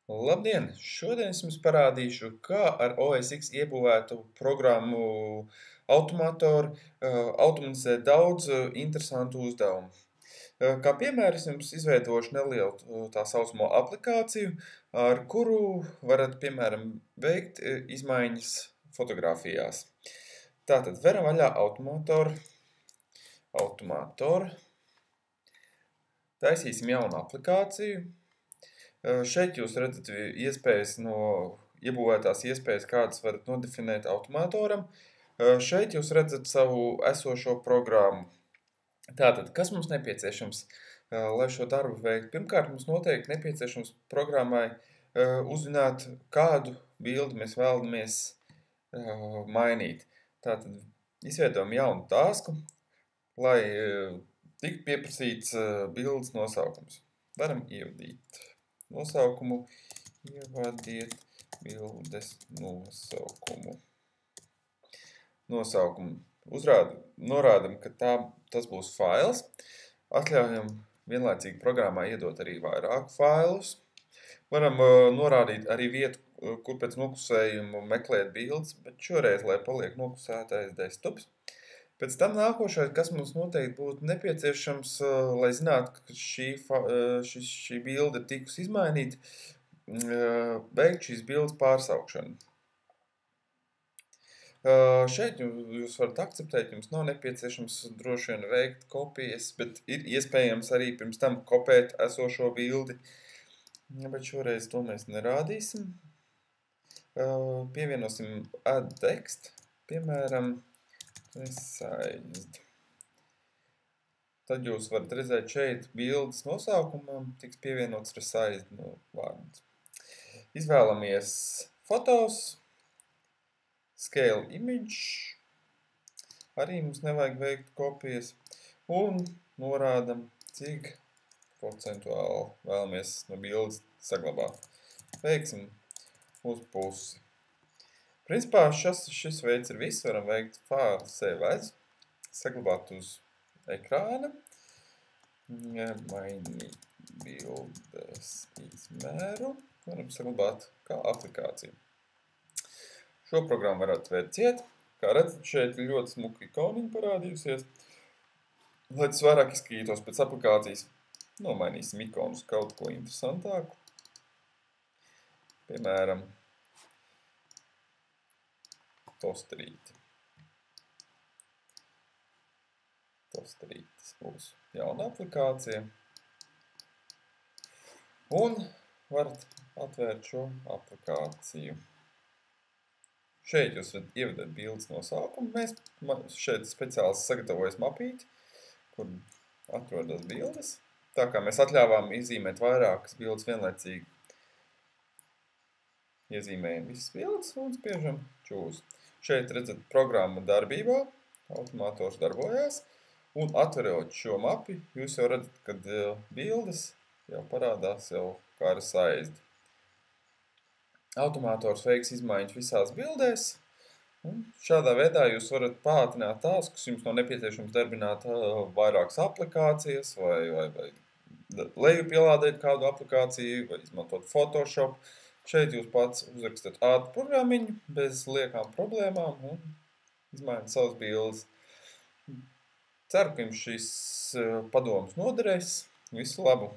Labdien! Šodien es jums parādīšu, kā ar OS X iebūvētu programmu automatoru automatizēt daudz interesantu uzdevumu. Kā piemēru es jums izveidošu nelielu tā saucamo aplikāciju, ar kuru varat, piemēram, veikt izmaiņas fotogrāfijās. Tātad veram vaļā automatoru, taisīsim jaunu aplikāciju. Šeit jūs redzat iespējas iebūvētās iespējas, kādas varat nodefinēt automatoram. Šeit jūs redzat savu esošo programmu. Tātad, kas mums nepieciešams, lai šo darbu veikt? Pirmkārt, mums noteikti nepieciešams programmai uzzināt, kādu bildi mēs vēlamies mainīt. Tātad, izveidojam jaunu tasku, lai tiktu pieprasīts bildes nosaukums. Varam ievadīt nosaukumu, ievadiet bildes nosaukumu. Norādam, ka tas būs fails. Atļaujam vienlaicīgi programmā iedot arī vairāk failus. Varam norādīt arī vietu, kur pēc noklusējuma meklēt bildes, bet šoreiz, lai paliek noklusētais desktops. Pēc tam nākošais, kas mums noteikti būtu nepieciešams, lai zinātu, ka šī bilde tikus izmainīta, veikt šīs bildes pārsaukšanu. Šeit jūs varat akceptēt, jums nav nepieciešams droši vien veikt kopijas, bet ir iespējams arī pirms tam kopēt esošo bildi. Bet šoreiz to mēs nerādīsim. Pievienosim add text, piemēram, resized. Tad jūs varat redzēt šeit bildes nosaukumam, tiks pievienots resized vārds. Izvēlamies fotos, scale image, arī mums nevajag veikt kopijas, un norādam, cik procentuāli vēlamies no bildes saglabāt. Veiksim uz pusi. Principā šis veids ir viss, varam veikt file save as, saglabāt uz ekrāna, mainīt bildes izmēru, varam saglabāt kā aplikāciju. Šo programmu varat vērt ciet, kā redzat, šeit ir ļoti smuka ikoniņa parādījusies. Lai tas vairāk izskatītos pēc aplikācijas, nomainīsim ikonus kaut ko interesantāku. Piemēram, tosterīti. Tosterītis būs jauna aplikācija. Un varat atvērt šo aplikāciju. Šeit jūs varat ievedēt bildes nosaukumu. Mēs šeit speciāli sagatavojas mapīti, kur atrodas bildes. Tā kā mēs atļāvām izzīmēt vairākas bildes vienlaicīgi, iezīmējam visas bildes un spiežam choose. Šeit redzat programma darbībā, automators darbojās, un atverot šo mapi, jūs jau redzat, ka bildes jau parādās jau kā resized. Automators veiks izmaiņas visās bildēs, un šādā veidā jūs varat pātrināt taskus, jums nav nepieciešams darbināt vairākas aplikācijas, vai leju pielādēt kādu aplikāciju, vai izmantot Photoshop. Šeit jūs pats uzrakstat ātru programmiņu bez liekām problēmām un izmainat savas bildes. Ceru, ka jums šis padoms noderēs. Visu labu!